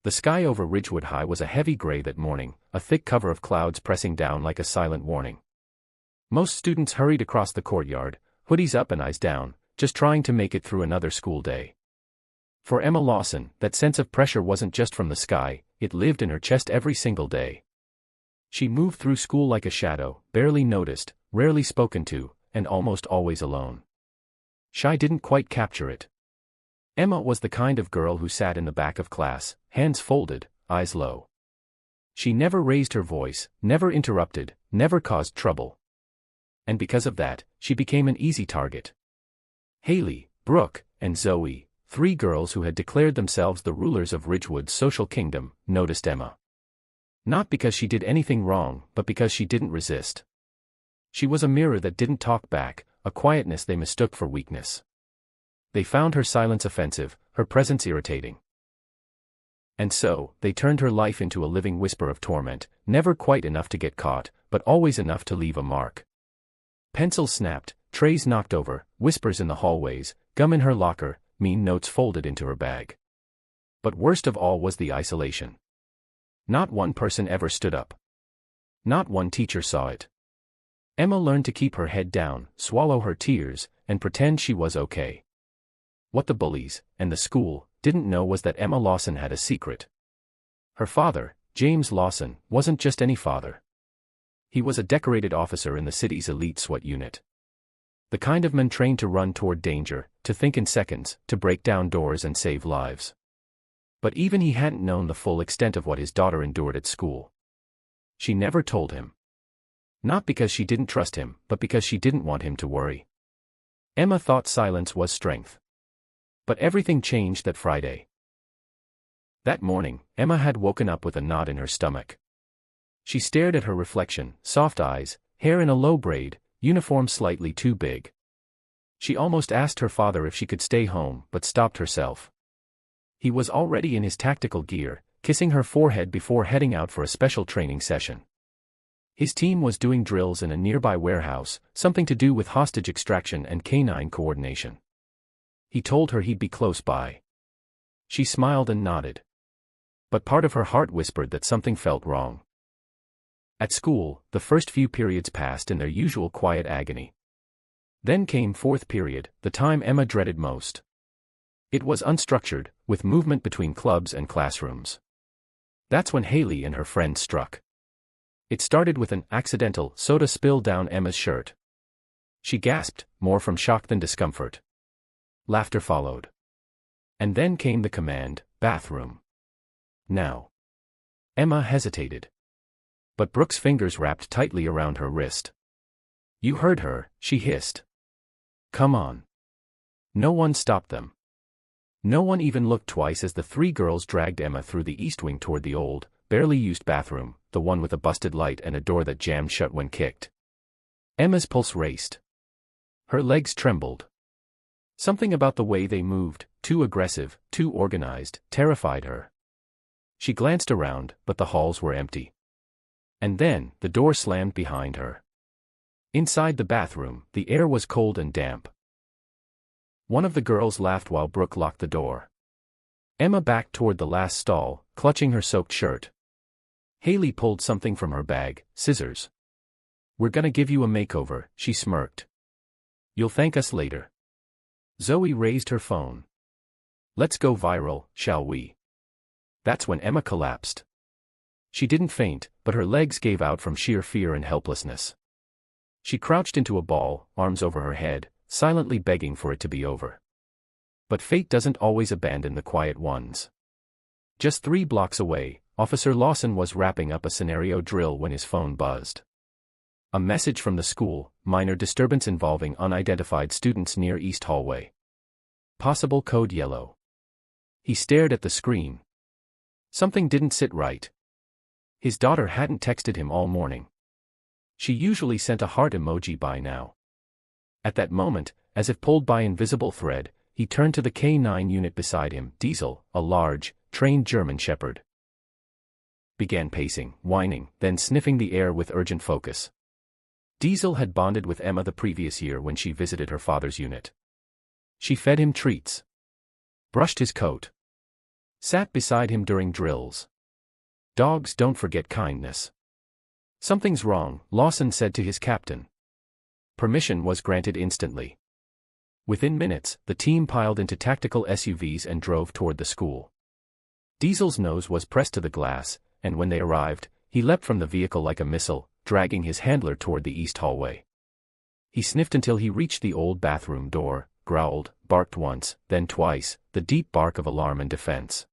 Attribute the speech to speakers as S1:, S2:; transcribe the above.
S1: The sky over Ridgewood High was a heavy gray that morning, a thick cover of clouds pressing down like a silent warning. Most students hurried across the courtyard, hoodies up and eyes down, just trying to make it through another school day. For Emma Lawson, that sense of pressure wasn't just from the sky, it lived in her chest every single day. She moved through school like a shadow, barely noticed, rarely spoken to, and almost always alone. Shy didn't quite capture it. Emma was the kind of girl who sat in the back of class, hands folded, eyes low. She never raised her voice, never interrupted, never caused trouble. And because of that, she became an easy target. Haley, Brooke, and Zoe, three girls who had declared themselves the rulers of Ridgewood's social kingdom, noticed Emma. Not because she did anything wrong, but because she didn't resist. She was a mirror that didn't talk back, a quietness they mistook for weakness. They found her silence offensive, her presence irritating. And so, they turned her life into a living whisper of torment, never quite enough to get caught, but always enough to leave a mark. Pencils snapped, trays knocked over, whispers in the hallways, gum in her locker, mean notes folded into her bag. But worst of all was the isolation. Not one person ever stood up. Not one teacher saw it. Emma learned to keep her head down, swallow her tears, and pretend she was okay. What the bullies, and the school, didn't know was that Emma Lawson had a secret. Her father, James Lawson, wasn't just any father. He was a decorated officer in the city's elite SWAT unit. The kind of man trained to run toward danger, to think in seconds, to break down doors and save lives. But even he hadn't known the full extent of what his daughter endured at school. She never told him. Not because she didn't trust him, but because she didn't want him to worry. Emma thought silence was strength. But everything changed that Friday. That morning, Emma had woken up with a knot in her stomach. She stared at her reflection, soft eyes, hair in a low braid, uniform slightly too big. She almost asked her father if she could stay home, but stopped herself. He was already in his tactical gear, kissing her forehead before heading out for a special training session. His team was doing drills in a nearby warehouse, something to do with hostage extraction and canine coordination. He told her he'd be close by. She smiled and nodded. But part of her heart whispered that something felt wrong. At school, the first few periods passed in their usual quiet agony. Then came fourth period, the time Emma dreaded most. It was unstructured, with movement between clubs and classrooms. That's when Haley and her friends struck. It started with an accidental soda spill down Emma's shirt. She gasped, more from shock than discomfort. Laughter followed. And then came the command, bathroom. Now. Emma hesitated. But Brooke's fingers wrapped tightly around her wrist. You heard her, she hissed. Come on. No one stopped them. No one even looked twice as the three girls dragged Emma through the east wing toward the old, barely used bathroom, the one with a busted light and a door that jammed shut when kicked. Emma's pulse raced. Her legs trembled. Something about the way they moved, too aggressive, too organized, terrified her. She glanced around, but the halls were empty. And then, the door slammed behind her. Inside the bathroom, the air was cold and damp. One of the girls laughed while Brooke locked the door. Emma backed toward the last stall, clutching her soaked shirt. Haley pulled something from her bag, scissors. We're gonna give you a makeover, she smirked. You'll thank us later. Zoe raised her phone. Let's go viral, shall we? That's when Emma collapsed. She didn't faint, but her legs gave out from sheer fear and helplessness. She crouched into a ball, arms over her head, silently begging for it to be over. But fate doesn't always abandon the quiet ones. Just 3 blocks away, Officer Lawson was wrapping up a scenario drill when his phone buzzed. A message from the school, minor disturbance involving unidentified students near East Hallway. Possible code yellow. He stared at the screen. Something didn't sit right. His daughter hadn't texted him all morning. She usually sent a heart emoji by now. At that moment, as if pulled by invisible thread, he turned to the K9 unit beside him. Diesel, a large, trained German shepherd, began pacing, whining, then sniffing the air with urgent focus. Diesel had bonded with Emma the previous year when she visited her father's unit. She fed him treats, brushed his coat, Sat beside him during drills. Dogs don't forget kindness. Something's wrong, Lawson said to his captain. Permission was granted instantly. Within minutes, the team piled into tactical SUVs and drove toward the school. Diesel's nose was pressed to the glass, and when they arrived, he leapt from the vehicle like a missile, dragging his handler toward the east hallway. He sniffed until he reached the old bathroom door, growled, barked once, then twice, the deep bark of alarm and defense.